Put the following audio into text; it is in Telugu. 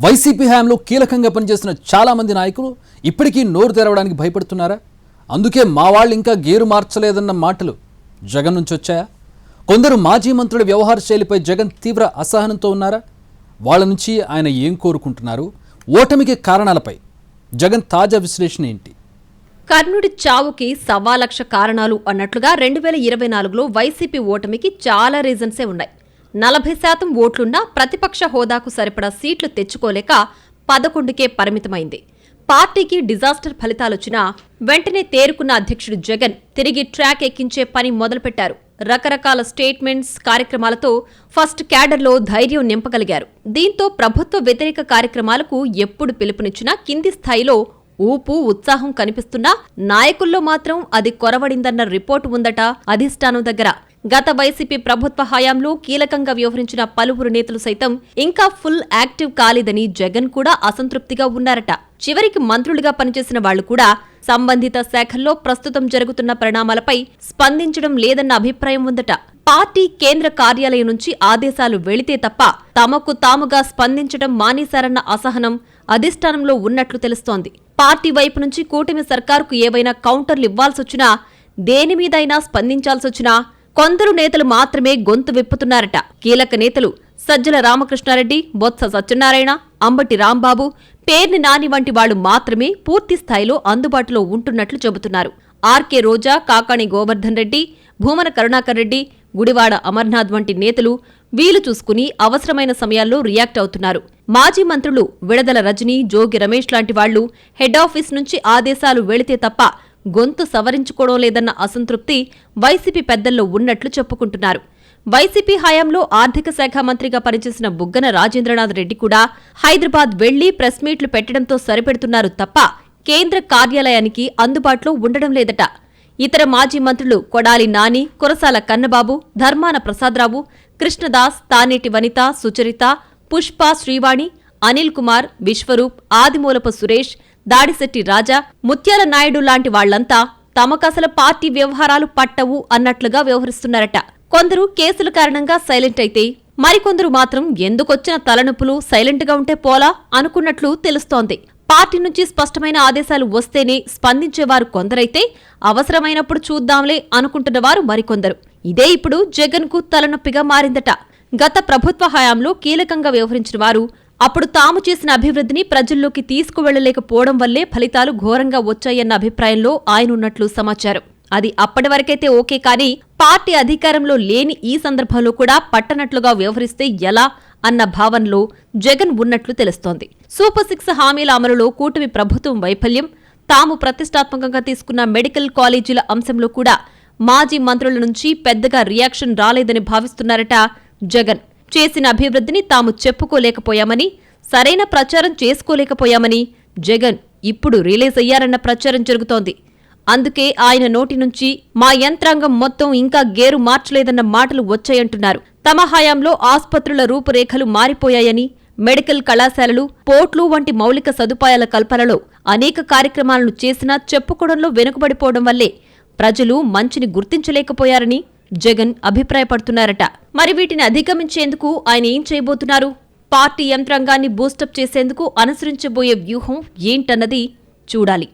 వైసీపీ హయాంలో కీలకంగా పనిచేసిన చాలామంది నాయకులు ఇప్పటికీ నోరు తెరవడానికి భయపడుతున్నారా? అందుకే మా వాళ్ళు ఇంకా గేరు మార్చలేదన్న మాటలు జగన్ నుంచి వచ్చాయా? కొందరు మాజీ మంత్రుల వ్యవహార శైలిపై జగన్ తీవ్ర అసహనంతో ఉన్నారా? వాళ్ళ నుంచి ఆయన ఏం కోరుకుంటున్నారు? ఓటమికి కారణాలపై జగన్ తాజా విశ్లేషణ ఏంటి? కర్ణుడి చావుకి 1,00,000 కారణాలు అన్నట్లుగా 2024లో వైసీపీ ఓటమికి చాలా రీజన్సే ఉన్నాయి. 40% ఓట్లున్నా ప్రతిపక్ష హోదాకు సరిపడా సీట్లు తెచ్చుకోలేక 11కే పరిమితమైంది. పార్టీకి డిజాస్టర్ ఫలితాలొచ్చినా వెంటనే తేరుకున్న అధ్యక్షుడు జగన్ తిరిగి ట్రాక్ ఎక్కించే పని మొదలుపెట్టారు. రకరకాల స్టేట్మెంట్స్, కార్యక్రమాలతో ఫస్ట్ క్యాడర్లో ధైర్యం నింపగలిగారు. దీంతో ప్రభుత్వ వ్యతిరేక కార్యక్రమాలకు ఎప్పుడు పిలుపునిచ్చినా కింది స్థాయిలో ఊపు, ఉత్సాహం కనిపిస్తున్నా నాయకుల్లో మాత్రం అది కొరవడిందన్న రిపోర్టు ఉందట అధిష్టానం దగ్గర. గత వైసీపీ ప్రభుత్వ హయాంలో కీలకంగా వ్యవహరించిన పలువురు నేతలు సైతం ఇంకా ఫుల్ యాక్టివ్ కాలేదని జగన్ కూడా అసంతృప్తిగా ఉన్నారట. చివరికి మంత్రులుగా పనిచేసిన వాళ్లు కూడా సంబంధిత శాఖల్లో ప్రస్తుతం జరుగుతున్న పరిణామాలపై స్పందించడం లేదన్న అభిప్రాయం ఉందట. పార్టీ కేంద్ర కార్యాలయం నుంచి ఆదేశాలు వెళితే తప్ప తమకు తాముగా స్పందించడం మానేశారన్న అసహనం అధిష్టానంలో ఉన్నట్లు తెలుస్తోంది. పార్టీ వైపు నుంచి కూటమి సర్కారుకు ఏవైనా కౌంటర్లు ఇవ్వాల్సొచ్చినా, దేనిమీదైనా స్పందించాల్సొచ్చినా కొందరు నేతలు మాత్రమే గొంతు విప్పుతున్నారట. కీలక నేతలు సజ్జల రామకృష్ణారెడ్డి, బొత్స సత్యనారాయణ, అంబటి రాంబాబు, పేర్ని నాని వంటి వాళ్లు మాత్రమే పూర్తి స్థాయిలో అందుబాటులో ఉంటున్నట్లు చెబుతున్నారు. ఆర్కే రోజా, కాకాణి గోవర్ధన్ రెడ్డి, భూమన కరుణాకర్ రెడ్డి, గుడివాడ అమర్నాథ్ వంటి నేతలు వీలు చూసుకుని అవసరమైన సమయాల్లో రియాక్ట్ అవుతున్నారు. మాజీ మంత్రులు విడదల రజనీ, జోగి రమేష్ లాంటి వాళ్లు హెడ్ ఆఫీస్ నుంచి ఆదేశాలు వెళితే తప్ప గొంతు సవరించుకోవడం లేదన్న అసంతృప్తి వైసీపీ పెద్దల్లో ఉన్నట్లు చెప్పుకుంటున్నారు. వైసీపీ హయాంలో ఆర్థిక శాఖ మంత్రిగా పనిచేసిన బుగ్గన రాజేంద్రనాథ్ రెడ్డి కూడా హైదరాబాద్ వెళ్లి ప్రెస్ మీట్లు పెట్టడంతో సరిపెడుతున్నారు తప్ప కేంద్ర కార్యాలయానికి అందుబాటులో ఉండడం లేదట. ఇతర మాజీ మంత్రులు కొడాలి నాని, కురసాల కన్నబాబు, ధర్మాన ప్రసాదరావు, కృష్ణదాస్, తానేటి వనిత, సుచరిత, పుష్ప, శ్రీవాణి, అనిల్ కుమార్, విశ్వరూప్, ఆదిమూలపు సురేష్, దాడిశెట్టి రాజా, ముత్యాల నాయుడు లాంటి వాళ్లంతా తమకసలు పార్టీ వ్యవహారాలు పట్టవు అన్నట్లుగా వ్యవహరిస్తున్నారట. కొందరు కేసుల కారణంగా సైలెంట్ అయితే, మరికొందరు మాత్రం ఎందుకొచ్చిన తలనొప్పులు సైలెంట్గా ఉంటే పోలా అనుకున్నట్లు తెలుస్తోంది. పార్టీ నుంచి స్పష్టమైన ఆదేశాలు వస్తేనే స్పందించేవారు కొందరైతే, అవసరమైనప్పుడు చూద్దాంలే అనుకుంటున్నవారు మరికొందరు. ఇదే ఇప్పుడు జగన్కు తలనొప్పిగా మారిందట. గత ప్రభుత్వ హయాంలో కీలకంగా వ్యవహరించిన వారు అప్పుడు తాము చేసిన అభివృద్ధిని ప్రజల్లోకి తీసుకువెళ్లలేకపోవడం వల్లే ఫలితాలు ఘోరంగా వచ్చాయన్న అభిప్రాయంలో ఆయనున్నట్లు సమాచారం. అది అప్పటి వరకైతే ఓకే, కానీ పార్టీ అధికారంలో లేని ఈ సందర్భంలో కూడా పట్టనట్లుగా వ్యవహరిస్తే ఎలా అన్న భావనలో జగన్ ఉన్నట్లు తెలుస్తోంది. సూపర్ 6 హామీల అమలులో కూటమి ప్రభుత్వం వైఫల్యం, తాము ప్రతిష్టాత్మకంగా తీసుకున్న మెడికల్ కాలేజీల అంశంలో కూడా మాజీ మంత్రుల నుంచి పెద్దగా రియాక్షన్ రాలేదని భావిస్తున్నారట జగన్. చేసిన అభివృద్ధిని తాము చెప్పుకోలేకపోయామని, సరైన ప్రచారం చేసుకోలేకపోయామని జగన్ ఇప్పుడు రిలీజ్ అయ్యారన్న ప్రచారం జరుగుతోంది. అందుకే ఆయన నోటి నుంచి మా యంత్రాంగం మొత్తం ఇంకా గేరు మార్చలేదన్న మాటలు వచ్చాయంటున్నారు. తమ హయాంలో ఆస్పత్రుల రూపురేఖలు మారిపోయాయని, మెడికల్ కళాశాలలు, పోర్ట్లు వంటి మౌలిక సదుపాయాల కల్పనలో అనేక కార్యక్రమాలను చేసినా చెప్పుకోవడంలో వెనుకబడిపోవడం వల్లే ప్రజలు మంచిని గుర్తించలేకపోయారని జగన్ అభిప్రాయపడుతున్నారట. మరి వీటిని అధిగమించేందుకు ఆయన ఏం చేయబోతున్నారు? పార్టీ యంత్రాంగాన్ని బూస్టప్ చేసేందుకు అనుసరించబోయే వ్యూహం ఏంటన్నది చూడాలి.